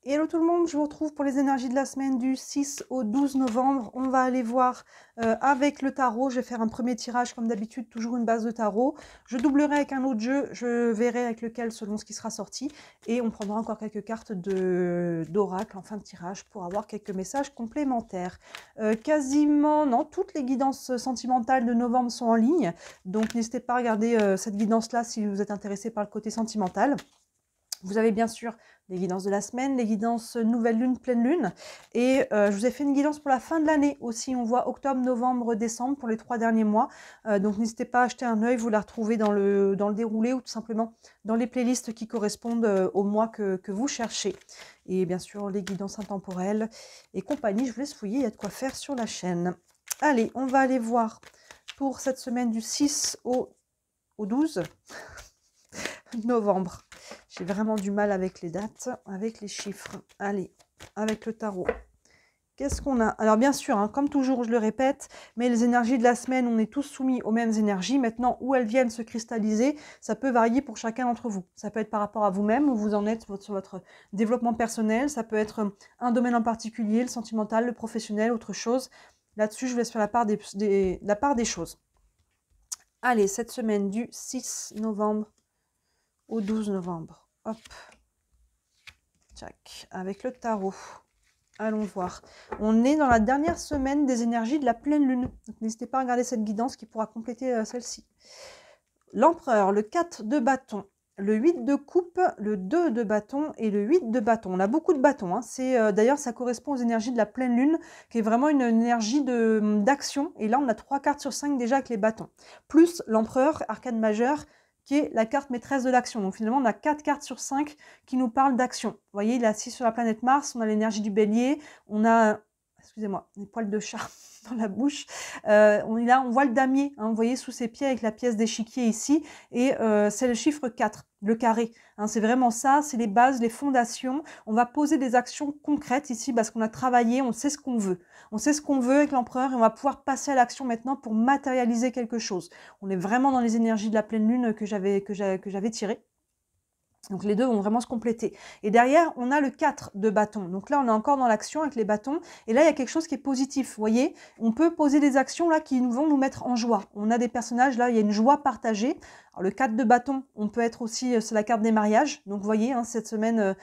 Hello tout le monde, je vous retrouve pour les énergies de la semaine du 6 au 12 novembre. On va aller voir avec le tarot. Je vais faire un premier tirage comme d'habitude, toujours une base de tarot. Je doublerai avec un autre jeu, je verrai avec lequel selon ce qui sera sorti. Et on prendra encore quelques cartes d'oracle en fin de tirage pour avoir quelques messages complémentaires. Quasiment, non, toutes les guidances sentimentales de novembre sont en ligne. Donc n'hésitez pas à regarder cette guidance-là si vous êtes intéressé par le côté sentimental. Vous avez bien sûr les guidances de la semaine, les guidances nouvelle lune, pleine lune. Et je vous ai fait une guidance pour la fin de l'année aussi. On voit octobre, novembre, décembre pour les 3 derniers mois. Donc n'hésitez pas à jeter un œil, vous la retrouvez dans le déroulé ou tout simplement dans les playlists qui correspondent au mois que vous cherchez. Et bien sûr les guidances intemporelles et compagnie. Je vous laisse fouiller, il y a de quoi faire sur la chaîne. Allez, on va aller voir pour cette semaine du 6 au 12 novembre. J'ai vraiment du mal avec les dates, avec les chiffres. Allez, avec le tarot. Qu'est-ce qu'on a? Alors bien sûr, hein, comme toujours, je le répète, mais les énergies de la semaine, on est tous soumis aux mêmes énergies. Maintenant, où elles viennent se cristalliser, ça peut varier pour chacun d'entre vous. Ça peut être par rapport à vous-même, où vous en êtes sur votre développement personnel. Ça peut être un domaine en particulier, le sentimental, le professionnel, autre chose. Là-dessus, je vous laisse faire la part des choses. Allez, cette semaine du 6 novembre au 12 novembre. Hop. Tchac. Avec le tarot. Allons voir. On est dans la dernière semaine des énergies de la pleine lune. N'hésitez pas à regarder cette guidance qui pourra compléter celle-ci. L'empereur, le 4 de bâton, le 8 de coupe, le 2 de bâton et le 8 de bâton. On a beaucoup de bâtons. Hein. D'ailleurs, ça correspond aux énergies de la pleine lune, qui est vraiment une énergie d'action. Et là, on a 3 cartes sur 5 déjà avec les bâtons. Plus l'empereur, arcane majeur, qui est la carte maîtresse de l'action. Donc finalement, on a 4 cartes sur 5 qui nous parlent d'action. Vous voyez, il est assis sur la planète Mars, on a l'énergie du bélier, on a, excusez-moi, des poils de chat dans la bouche. On voit le damier, hein, vous voyez, sous ses pieds avec la pièce d'échiquier ici, et c'est le chiffre 4, le carré. Hein, c'est vraiment ça, c'est les bases, les fondations. On va poser des actions concrètes ici parce qu'on a travaillé, on sait ce qu'on veut. On sait ce qu'on veut avec l'empereur et on va pouvoir passer à l'action maintenant pour matérialiser quelque chose. On est vraiment dans les énergies de la pleine lune que j'avais tirées. Donc les deux vont vraiment se compléter. Et derrière, on a le 4 de bâton. Donc là, on est encore dans l'action avec les bâtons. Et là, il y a quelque chose qui est positif. Vous voyez, on peut poser des actions là qui vont nous mettre en joie. On a des personnages, là, il y a une joie partagée. Alors, le 4 de bâton, on peut être aussi, c'est la carte des mariages. Donc vous voyez, hein, cette semaine,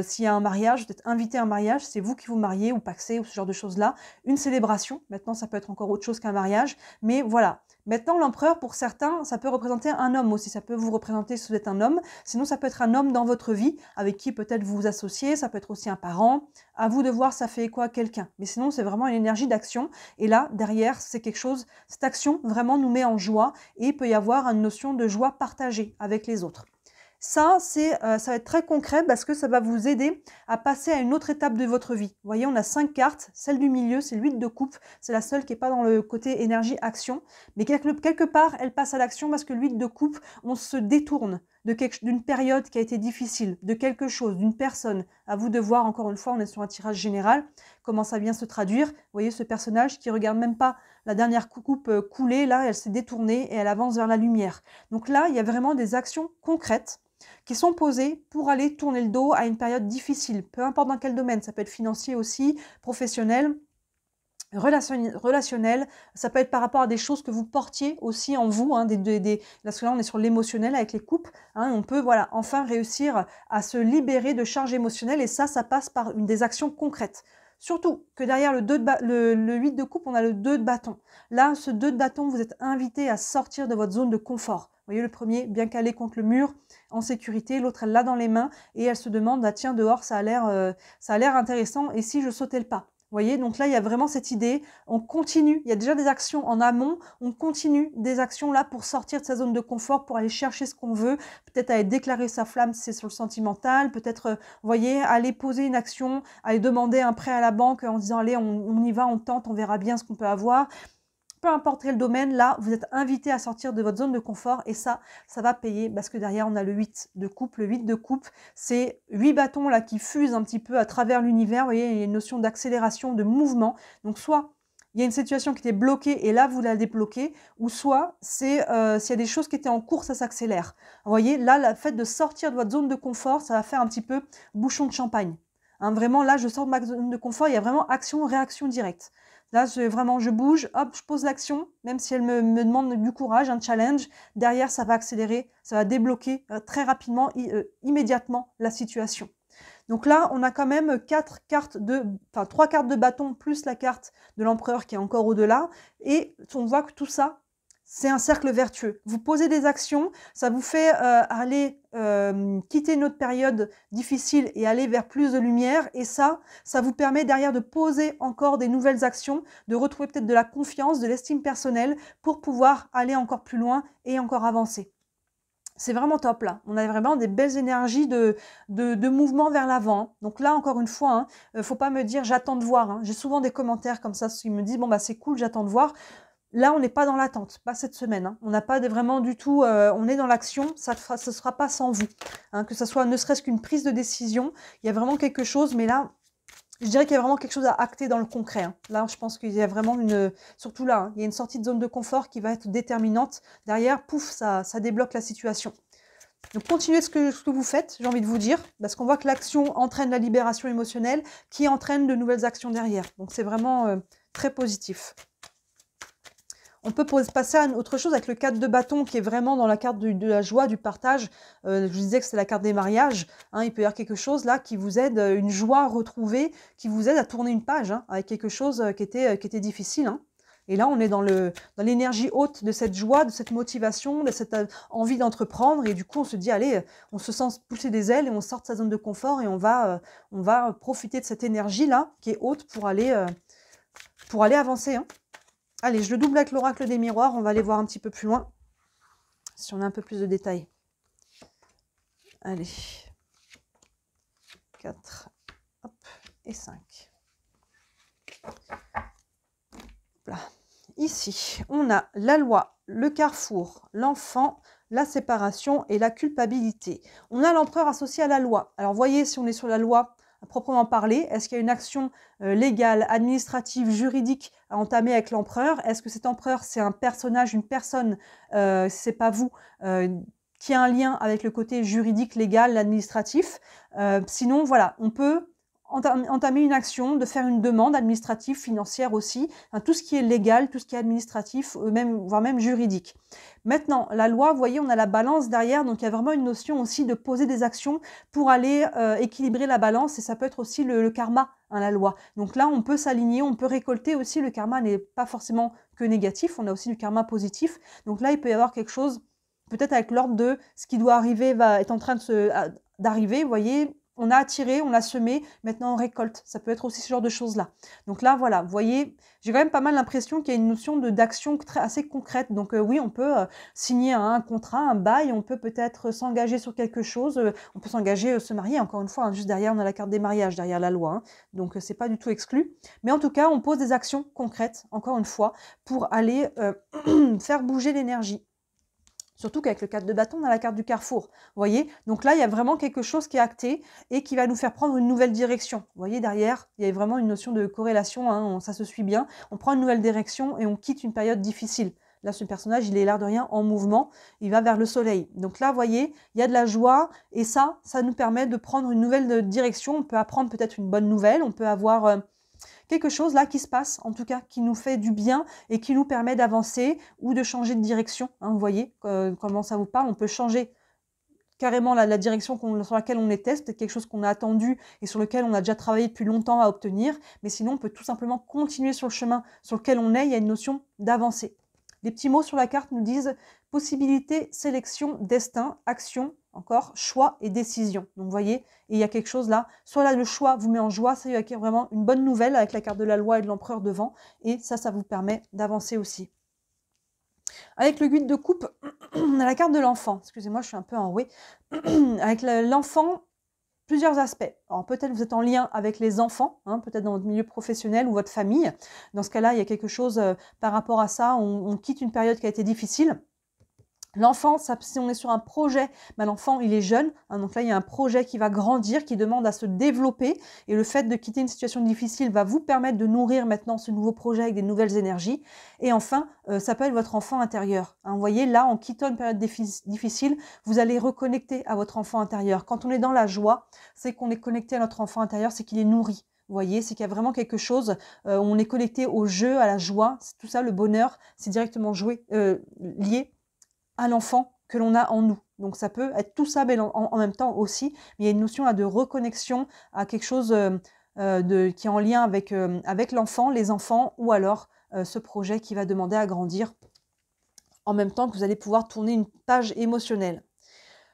s'il y a un mariage, vous êtes invité à un mariage, c'est vous qui vous mariez ou paxez ou ce genre de choses-là. Une célébration. Maintenant, ça peut être encore autre chose qu'un mariage. Mais voilà. Maintenant, l'empereur, pour certains, ça peut représenter un homme aussi. Ça peut vous représenter si vous êtes un homme. Sinon, ça peut être un homme dans votre vie avec qui peut-être vous vous associez. Ça peut être aussi un parent. À vous de voir ça fait quoi à quelqu'un. Mais sinon, c'est vraiment une énergie d'action. Et là, derrière, c'est quelque chose, cette action vraiment nous met en joie. Et il peut y avoir une notion de joie partagée avec les autres. Ça, ça va être très concret parce que ça va vous aider à passer à une autre étape de votre vie. Vous voyez, on a 5 cartes. Celle du milieu, c'est l'8 de coupe. C'est la seule qui n'est pas dans le côté énergie-action. Mais quelque part, elle passe à l'action parce que l'8 de coupe, on se détourne d'une période qui a été difficile, de quelque chose, d'une personne. À vous de voir, encore une fois, on est sur un tirage général, comment ça vient se traduire. Vous voyez ce personnage qui regarde même pas la dernière coupe coulée, là, elle s'est détournée et elle avance vers la lumière. Donc là, il y a vraiment des actions concrètes qui sont posées pour aller tourner le dos à une période difficile, peu importe dans quel domaine, ça peut être financier aussi, professionnel, relationnel, ça peut être par rapport à des choses que vous portiez aussi en vous, hein, parce que là on est sur l'émotionnel avec les coupes, hein, on peut voilà, enfin réussir à se libérer de charges émotionnelles et ça passe par des actions concrètes. Surtout que derrière le 8 de coupe, on a le 2 de bâton. Là, ce 2 de bâton, vous êtes invité à sortir de votre zone de confort. Vous voyez, le premier, bien calé contre le mur, en sécurité. L'autre, elle l'a dans les mains et elle se demande, ah, tiens, dehors, ça a l'air intéressant. Et si je sautais le pas? Vous voyez, donc là, il y a vraiment cette idée, on continue, il y a déjà des actions en amont, on continue des actions là pour sortir de sa zone de confort, pour aller chercher ce qu'on veut, peut-être aller déclarer sa flamme si c'est sur le sentimental, peut-être, vous voyez, aller poser une action, aller demander un prêt à la banque en disant, allez, on y va, on tente, on verra bien ce qu'on peut avoir. Peu importe quel domaine, là, vous êtes invité à sortir de votre zone de confort et ça va payer parce que derrière, on a le 8 de coupe. Le 8 de coupe, c'est 8 bâtons là qui fusent un petit peu à travers l'univers. Vous voyez, il y a une notion d'accélération, de mouvement. Donc, soit il y a une situation qui était bloquée et là, vous la débloquez, ou soit c'est s'il y a des choses qui étaient en cours, ça s'accélère. Vous voyez, là, le fait de sortir de votre zone de confort, ça va faire un petit peu bouchon de champagne. Hein, vraiment, là, je sors de ma zone de confort, il y a vraiment action, réaction directe. Là, je bouge, hop, je pose l'action, même si elle me demande du courage, un challenge. Derrière, ça va accélérer, ça va débloquer très rapidement, immédiatement la situation. Donc là, on a quand même 3 cartes de bâton plus la carte de l'empereur qui est encore au-delà. Et on voit que tout ça, c'est un cercle vertueux. Vous posez des actions, ça vous fait aller quitter notre période difficile et aller vers plus de lumière. Et ça vous permet derrière de poser encore des nouvelles actions, de retrouver peut-être de la confiance, de l'estime personnelle pour pouvoir aller encore plus loin et encore avancer. C'est vraiment top là. On a vraiment des belles énergies de mouvement vers l'avant. Donc là, encore une fois, faut pas me dire j'attends de voir. J'ai souvent des commentaires comme ça qui me disent bon bah c'est cool, j'attends de voir. Là, on n'est pas dans l'attente, pas cette semaine. On n'a pas vraiment du tout, on est dans l'action, ce ne sera pas sans vous. Que ce soit ne serait-ce qu'une prise de décision, il y a vraiment quelque chose, mais là, je dirais qu'il y a vraiment quelque chose à acter dans le concret. Là, je pense qu'il y a vraiment surtout là, il y a une sortie de zone de confort qui va être déterminante. Derrière, pouf, ça débloque la situation. Donc, continuez ce que vous faites, j'ai envie de vous dire, parce qu'on voit que l'action entraîne la libération émotionnelle qui entraîne de nouvelles actions derrière. Donc, c'est vraiment très positif. On peut passer à autre chose avec le 4 de bâton qui est vraiment dans la carte de la joie, du partage. Je vous disais que c'est la carte des mariages. Il peut y avoir quelque chose là qui vous aide, une joie retrouvée, qui vous aide à tourner une page avec quelque chose qui était difficile. Et là, on est dans l'énergie haute de cette joie, de cette motivation, de cette envie d'entreprendre. Et du coup, on se dit, allez, on se sent pousser des ailes et on sort de sa zone de confort et on va profiter de cette énergie-là qui est haute pour aller avancer. Allez, je le double avec l'oracle des miroirs. On va aller voir un petit peu plus loin, si on a un peu plus de détails. Allez. 4, hop, et 5. Là. Ici, on a la loi, le carrefour, l'enfant, la séparation et la culpabilité. On a l'empereur associé à la loi. Alors, voyez, si on est sur la loi à proprement parler, est-ce qu'il y a une action légale, administrative, juridique à entamer avec l'empereur? Est-ce que cet empereur, c'est un personnage, une personne, c'est pas vous, qui a un lien avec le côté juridique, légal, administratif? Sinon, voilà, on peut entamer une action, de faire une demande administrative, financière aussi, tout ce qui est légal, tout ce qui est administratif, voire même juridique. Maintenant, la loi, vous voyez, on a la balance derrière, donc il y a vraiment une notion aussi de poser des actions pour aller équilibrer la balance, et ça peut être aussi le karma, la loi. Donc là, on peut s'aligner, on peut récolter aussi, le karma n'est pas forcément que négatif, on a aussi du karma positif. Donc là, il peut y avoir quelque chose, peut-être avec l'ordre de ce qui doit arriver, est en train d'arriver, vous voyez. On a attiré, on a semé, maintenant on récolte. Ça peut être aussi ce genre de choses-là. Donc là, voilà, vous voyez, j'ai quand même pas mal l'impression qu'il y a une notion d'action assez concrète. Donc oui, on peut signer un contrat, un bail, on peut peut-être s'engager sur quelque chose, on peut s'engager, se marier, encore une fois, juste derrière, on a la carte des mariages, derrière la loi. Donc c'est pas du tout exclu. Mais en tout cas, on pose des actions concrètes, encore une fois, pour aller faire bouger l'énergie. Surtout qu'avec le 4 de bâton, on a la carte du carrefour. Vous voyez? Donc là, il y a vraiment quelque chose qui est acté et qui va nous faire prendre une nouvelle direction. Vous voyez, derrière, il y a vraiment une notion de corrélation, ça se suit bien. On prend une nouvelle direction et on quitte une période difficile. Là, ce personnage, il est l'air de rien en mouvement. Il va vers le soleil. Donc là, vous voyez, il y a de la joie et ça nous permet de prendre une nouvelle direction. On peut apprendre peut-être une bonne nouvelle. On peut avoir quelque chose là qui se passe, en tout cas, qui nous fait du bien et qui nous permet d'avancer ou de changer de direction. Vous voyez comment ça vous parle? On peut changer carrément la direction sur laquelle on était, c'est quelque chose qu'on a attendu et sur lequel on a déjà travaillé depuis longtemps à obtenir. Mais sinon, on peut tout simplement continuer sur le chemin sur lequel on est. Il y a une notion d'avancer. Les petits mots sur la carte nous disent possibilité, sélection, destin, action, encore choix et décision. Donc vous voyez, et il y a quelque chose là, soit là le choix vous met en joie, c'est vraiment une bonne nouvelle avec la carte de la loi et de l'empereur devant, et ça vous permet d'avancer aussi. Avec le 8 de coupe, on a la carte de l'enfant. Excusez-moi, je suis un peu enrouée. Avec l'enfant, plusieurs aspects. Alors peut-être vous êtes en lien avec les enfants, peut-être dans votre milieu professionnel ou votre famille. Dans ce cas-là, il y a quelque chose par rapport à ça, on quitte une période qui a été difficile. L'enfant, si on est sur un projet, ben l'enfant il est jeune, hein, donc là il y a un projet qui va grandir, qui demande à se développer, et le fait de quitter une situation difficile va vous permettre de nourrir maintenant ce nouveau projet avec des nouvelles énergies. Et enfin, ça peut être votre enfant intérieur. Hein, vous voyez, là en quittant une période difficile, vous allez reconnecter à votre enfant intérieur. Quand on est dans la joie, c'est qu'on est connecté à notre enfant intérieur, c'est qu'il est nourri. Vous voyez, c'est qu'il y a vraiment quelque chose, où on est connecté au jeu, à la joie, c'est tout ça, le bonheur, c'est directement lié à l'enfant que l'on a en nous. Donc ça peut être tout ça mais en même temps aussi, mais il y a une notion là, de reconnexion à quelque chose qui est en lien avec l'enfant, les enfants, ou alors ce projet qui va demander à grandir en même temps que vous allez pouvoir tourner une page émotionnelle.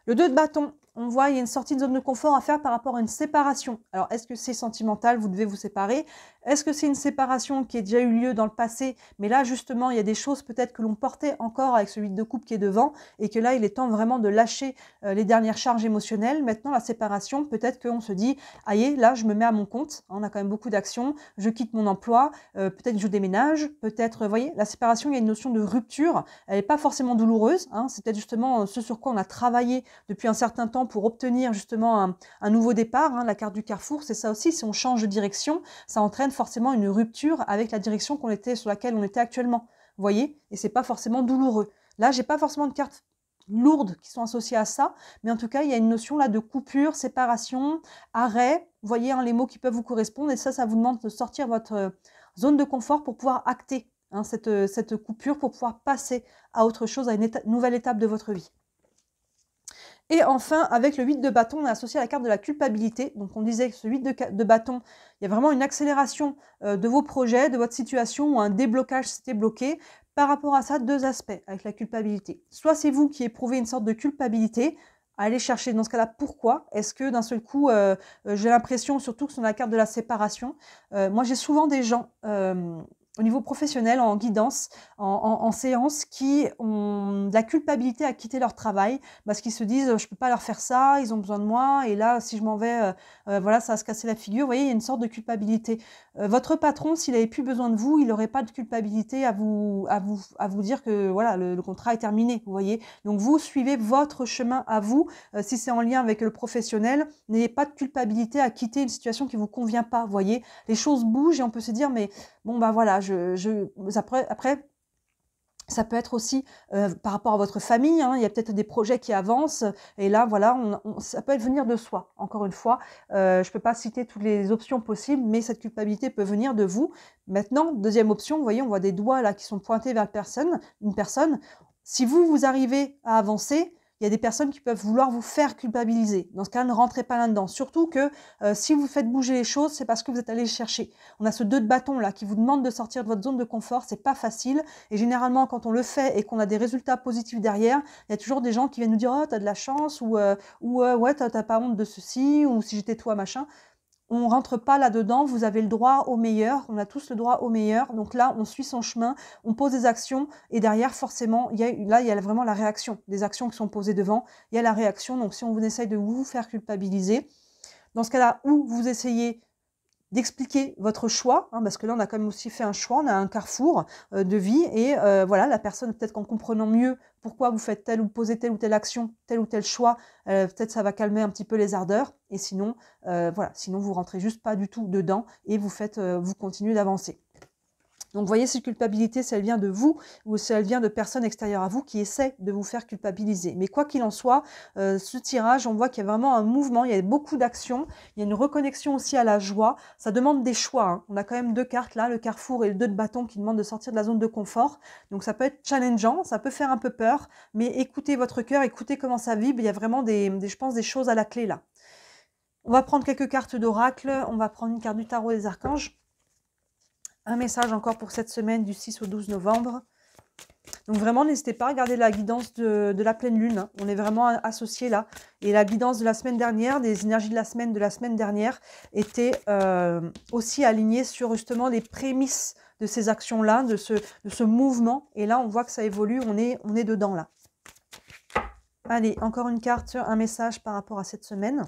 Le 2 de bâton, on voit il y a une sortie de zone de confort à faire par rapport à une séparation. Alors, est-ce que c'est sentimental, vous devez vous séparer? Est-ce que c'est une séparation qui a déjà eu lieu dans le passé? Mais là, justement, il y a des choses peut-être que l'on portait encore avec ce 8 de coupe qui est devant, et que là, il est temps vraiment de lâcher les dernières charges émotionnelles. Maintenant, la séparation, peut-être qu'on se dit, aïe, là, je me mets à mon compte, on a quand même beaucoup d'actions, je quitte mon emploi, peut-être je déménage, peut-être, vous voyez, la séparation, il y a une notion de rupture, elle n'est pas forcément douloureuse, hein, c'est peut-être justement ce sur quoi on a travaillé depuis un certain temps pour obtenir justement un nouveau départ, hein, la carte du carrefour, c'est ça aussi, si on change de direction, ça entraîne forcément une rupture avec la direction sur laquelle on était actuellement, vous voyez, et c'est pas forcément douloureux. Là, j'ai pas forcément de cartes lourdes qui sont associées à ça, mais en tout cas, il y a une notion là de coupure, séparation, arrêt, vous voyez hein, les mots qui peuvent vous correspondre, et ça vous demande de sortir votre zone de confort pour pouvoir acter hein, cette coupure, pour pouvoir passer à autre chose, à une nouvelle étape de votre vie. Et enfin, avec le 8 de bâton, on est associé à la carte de la culpabilité. Donc on disait que ce 8 de bâton, il y a vraiment une accélération de vos projets, de votre situation, ou un déblocage s'était bloqué. Par rapport à ça, deux aspects avec la culpabilité. Soit c'est vous qui éprouvez une sorte de culpabilité, allez chercher dans ce cas-là pourquoi. Est-ce que d'un seul coup, j'ai l'impression, surtout que c'est la carte de la séparation, moi j'ai souvent des gens au niveau professionnel, en guidance, en séance, qui ont de la culpabilité à quitter leur travail parce qu'ils se disent je peux pas leur faire ça, ils ont besoin de moi, et là si je m'en vais, voilà, ça va se casser la figure. Vous voyez, il y a une sorte de culpabilité. Votre patron, s'il avait plus besoin de vous, il n'aurait pas de culpabilité à vous dire que voilà, le contrat est terminé. Vous voyez, donc vous suivez votre chemin à vous. Si c'est en lien avec le professionnel, n'ayez pas de culpabilité à quitter une situation qui vous convient pas. Vous voyez, les choses bougent et on peut se dire mais bon bah voilà, après ça peut être aussi par rapport à votre famille, hein, il y a peut-être des projets qui avancent, et là voilà, ça peut venir de soi. Encore une fois, je ne peux pas citer toutes les options possibles, mais cette culpabilité peut venir de vous. Maintenant, deuxième option, vous voyez, on voit des doigts là qui sont pointés vers une personne. Si vous arrivez à avancer, il y a des personnes qui peuvent vouloir vous faire culpabiliser. Dans ce cas, ne rentrez pas là-dedans. Surtout que si vous faites bouger les choses, c'est parce que vous êtes allé chercher. On a ce 2 de bâton là qui vous demande de sortir de votre zone de confort. C'est pas facile. Et généralement, quand on le fait et qu'on a des résultats positifs derrière, il y a toujours des gens qui viennent nous dire « Oh, t'as de la chance » ou ouais, t'as pas honte de ceci » ou « Si j'étais toi, machin ». On rentre pas là-dedans, vous avez le droit au meilleur, on a tous le droit au meilleur. Donc là, on suit son chemin, on pose des actions, et derrière, forcément, il y a vraiment la réaction, des actions qui sont posées devant, il y a la réaction. Donc si on vous essaye de vous faire culpabiliser, dans ce cas-là, où vous essayez d'expliquer votre choix, hein, parce que là on a quand même aussi fait un choix, on a un carrefour de vie, et voilà, la personne, peut-être qu'en comprenant mieux pourquoi vous faites posez telle ou telle action, tel ou tel choix, peut-être ça va calmer un petit peu les ardeurs, et sinon, voilà, sinon vous rentrez juste pas du tout dedans, et vous continuez d'avancer. Donc, vous voyez, cette culpabilité, si elle vient de vous ou si elle vient de personnes extérieures à vous qui essaient de vous faire culpabiliser. Mais quoi qu'il en soit, ce tirage, on voit qu'il y a vraiment un mouvement, il y a beaucoup d'actions, il y a une reconnexion aussi à la joie. Ça demande des choix, hein. On a quand même deux cartes là, le carrefour et le 2 de bâton qui demandent de sortir de la zone de confort. Donc, ça peut être challengeant, ça peut faire un peu peur, mais écoutez votre cœur, écoutez comment ça vibre. Il y a vraiment je pense, des choses à la clé là. On va prendre quelques cartes d'oracle, on va prendre une carte du tarot des archanges. Un message encore pour cette semaine du 6 au 12 novembre. Donc vraiment, n'hésitez pas à regarder la guidance de la pleine lune. Hein. On est vraiment associés là. Et la guidance de la semaine dernière, des énergies de la semaine dernière, était aussi alignée sur justement les prémices de ces actions-là, de ce mouvement. Et là, on voit que ça évolue, on est dedans là. Allez, encore une carte, un message par rapport à cette semaine.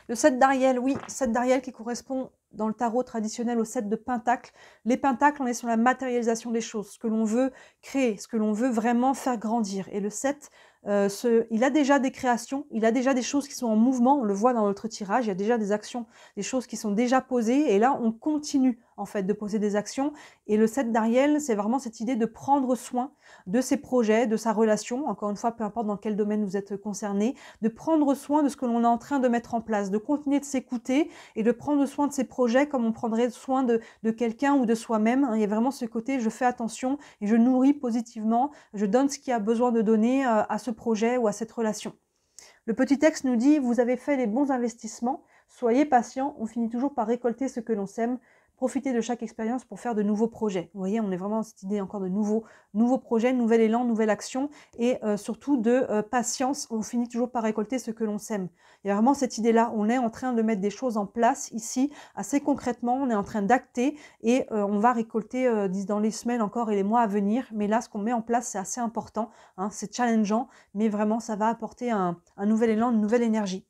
Le 7 d'Ariel, oui, 7 d'Ariel qui correspond dans le tarot traditionnel au 7 de Pentacles. Les Pentacles, on est sur la matérialisation des choses, ce que l'on veut créer, ce que l'on veut vraiment faire grandir. Et le 7, il a déjà des créations, il a déjà des choses qui sont en mouvement, on le voit dans notre tirage, il y a déjà des actions, des choses qui sont déjà posées, et là on continue en fait de poser des actions. Et le 7 d'Ariel, c'est vraiment cette idée de prendre soin de ses projets, de sa relation, encore une fois, peu importe dans quel domaine vous êtes concerné, de prendre soin de ce que l'on est en train de mettre en place, de continuer de s'écouter et de prendre soin de ses projets comme on prendrait soin de quelqu'un ou de soi-même. Il y a vraiment ce côté, je fais attention et je nourris positivement, je donne ce qu'il y a besoin de donner à ce projet ou à cette relation. Le petit texte nous dit, vous avez fait les bons investissements, soyez patient, on finit toujours par récolter ce que l'on sème, profitez de chaque expérience pour faire de nouveaux projets. Vous voyez, on est vraiment dans cette idée encore de nouveaux projets, nouvel élan, nouvelle action et surtout de patience, on finit toujours par récolter ce que l'on sème. Il y a vraiment cette idée-là, on est en train de mettre des choses en place ici, assez concrètement, on est en train d'acter et on va récolter dans les semaines encore et les mois à venir. Mais là, ce qu'on met en place, c'est assez important, hein, c'est challengeant, mais vraiment, ça va apporter un nouvel élan, une nouvelle énergie.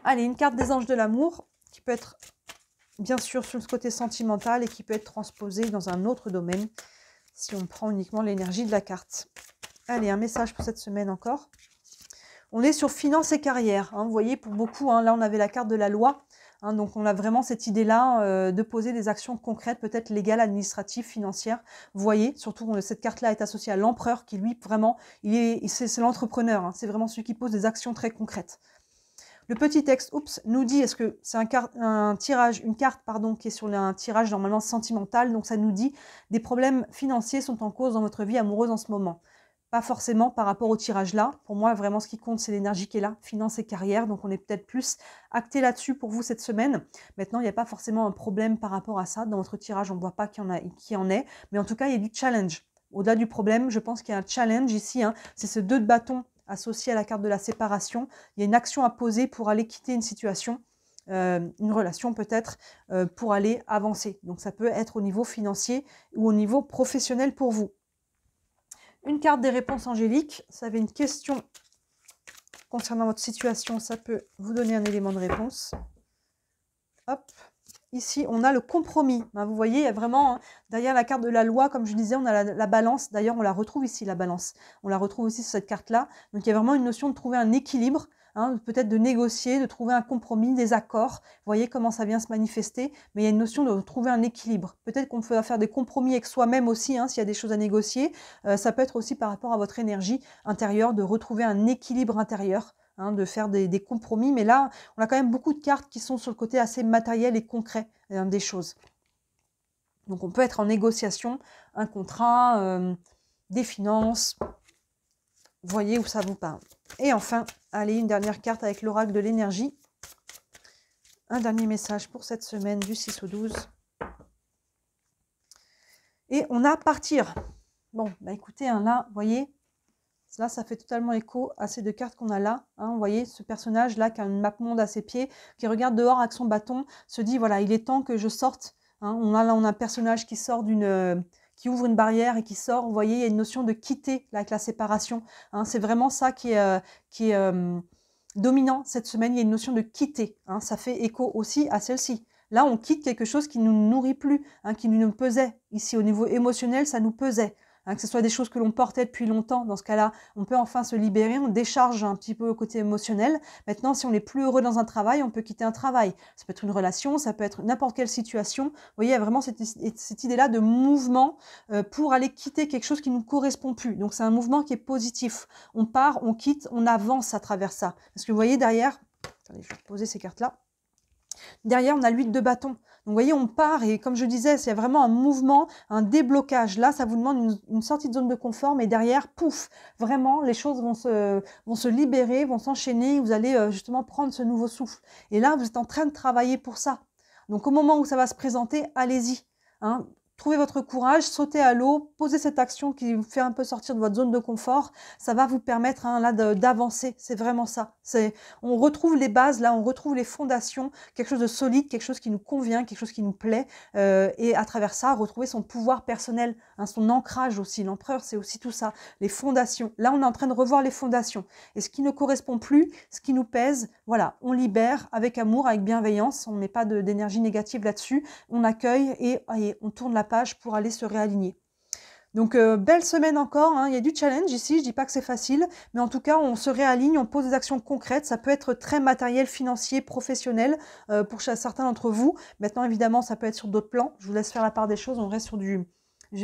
Allez, une carte des anges de l'amour qui peut être bien sûr sur le côté sentimental et qui peut être transposée dans un autre domaine si on prend uniquement l'énergie de la carte. Allez, un message pour cette semaine encore. On est sur finances et carrière. Hein, vous voyez, pour beaucoup, hein, là on avait la carte de la loi. Hein, donc on a vraiment cette idée-là de poser des actions concrètes, peut-être légales, administratives, financières. Vous voyez, surtout cette carte-là est associée à l'empereur qui lui vraiment, c'est l'entrepreneur. Hein, c'est vraiment celui qui pose des actions très concrètes. Le petit texte, nous dit, est-ce que c'est une carte qui est sur un tirage normalement sentimental, donc ça nous dit des problèmes financiers sont en cause dans votre vie amoureuse en ce moment. Pas forcément par rapport au tirage là. Pour moi, vraiment, ce qui compte, c'est l'énergie qui est là, finance et carrière. Donc, on est peut-être plus acté là-dessus pour vous cette semaine. Maintenant, il n'y a pas forcément un problème par rapport à ça. Dans votre tirage, on ne voit pas qu'il y en ait. Mais en tout cas, il y a du challenge. Au-delà du problème, je pense qu'il y a un challenge ici. Hein. C'est ce 2 de bâton associé à la carte de la séparation. Il y a une action à poser pour aller quitter une situation, une relation peut-être, pour aller avancer. Donc, ça peut être au niveau financier ou au niveau professionnel pour vous. Une carte des réponses angéliques, ça avait une question concernant votre situation, ça peut vous donner un élément de réponse. Hop, ici on a le compromis. Vous voyez, il y a vraiment, hein, derrière la carte de la loi, comme je disais, on a la balance. D'ailleurs, on la retrouve ici, la balance. On la retrouve aussi sur cette carte-là. Donc il y a vraiment une notion de trouver un équilibre. Hein, peut-être de négocier, de trouver un compromis, des accords. Vous voyez comment ça vient se manifester, mais il y a une notion de trouver un équilibre. Peut-être qu'on peut faire des compromis avec soi-même aussi, hein, s'il y a des choses à négocier. Ça peut être aussi par rapport à votre énergie intérieure, de retrouver un équilibre intérieur, hein, de faire des compromis. Mais là, on a quand même beaucoup de cartes qui sont sur le côté assez matériel et concret des choses. Donc on peut être en négociation, un contrat, des finances. Voyez où ça vous parle. Et enfin, allez, une dernière carte avec l'oracle de l'énergie. Un dernier message pour cette semaine du 6 au 12. Et on a partir. Bon, bah écoutez, hein, là, vous voyez, là, ça fait totalement écho à ces 2 cartes qu'on a là. Hein, vous voyez, ce personnage-là qui a une map monde à ses pieds, qui regarde dehors avec son bâton, se dit, voilà, il est temps que je sorte. Hein, on a un personnage qui sort qui ouvre une barrière et qui sort. Vous voyez, il y a une notion de quitter là, avec la séparation. Hein, c'est vraiment ça qui est dominant cette semaine. Il y a une notion de quitter. Hein, ça fait écho aussi à celle-ci. Là, on quitte quelque chose qui ne nous nourrit plus, hein, qui nous pesait. Ici, au niveau émotionnel, ça nous pesait. Hein, que ce soit des choses que l'on portait depuis longtemps, dans ce cas-là, on peut enfin se libérer, on décharge un petit peu le côté émotionnel. Maintenant, si on n'est plus heureux dans un travail, on peut quitter un travail. Ça peut être une relation, ça peut être n'importe quelle situation. Vous voyez, il y a vraiment cette idée-là de mouvement pour aller quitter quelque chose qui ne nous correspond plus. Donc, c'est un mouvement qui est positif. On part, on quitte, on avance à travers ça. Parce que vous voyez derrière, attendez, je vais poser ces cartes-là. Derrière, on a l'8 de bâton. Donc, vous voyez, on part et comme je disais, c'est vraiment un mouvement, un déblocage. Là, ça vous demande une sortie de zone de confort, mais derrière, pouf, vraiment, les choses vont se libérer, vont s'enchaîner. Vous allez justement prendre ce nouveau souffle. Et là, vous êtes en train de travailler pour ça. Donc, au moment où ça va se présenter, allez-y. Hein. Trouvez votre courage, sautez à l'eau, posez cette action qui vous fait un peu sortir de votre zone de confort. Ça va vous permettre là d'avancer. C'est vraiment ça. On retrouve les bases, là, on retrouve les fondations, quelque chose de solide, quelque chose qui nous convient, quelque chose qui nous plaît, et à travers ça, retrouver son pouvoir personnel, hein, son ancrage aussi. L'empereur, c'est aussi tout ça, les fondations. Là, on est en train de revoir les fondations. Et ce qui ne correspond plus, ce qui nous pèse, voilà, on libère avec amour, avec bienveillance, on ne met pas d'énergie négative là-dessus, on accueille et on tourne la page pour aller se réaligner. Donc, belle semaine encore, hein. Il y a du challenge ici, je ne dis pas que c'est facile, mais en tout cas, on se réaligne, on pose des actions concrètes. Ça peut être très matériel, financier, professionnel pour certains d'entre vous. Maintenant, évidemment, ça peut être sur d'autres plans. Je vous laisse faire la part des choses, on reste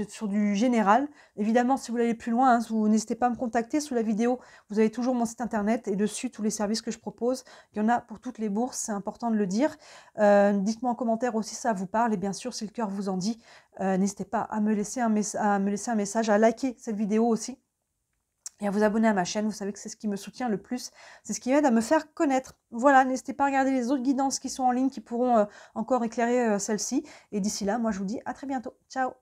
sur du général. Évidemment, si vous voulez aller plus loin, hein, n'hésitez pas à me contacter. Sous la vidéo, vous avez toujours mon site internet et dessus, tous les services que je propose. Il y en a pour toutes les bourses, c'est important de le dire. Dites-moi en commentaire aussi si ça vous parle et bien sûr, si le cœur vous en dit, n'hésitez pas à me laisser un message, à liker cette vidéo aussi et à vous abonner à ma chaîne. Vous savez que c'est ce qui me soutient le plus, c'est ce qui m'aide à me faire connaître. Voilà, n'hésitez pas à regarder les autres guidances qui sont en ligne, qui pourront encore éclairer celle-ci. Et d'ici là, moi je vous dis à très bientôt. Ciao!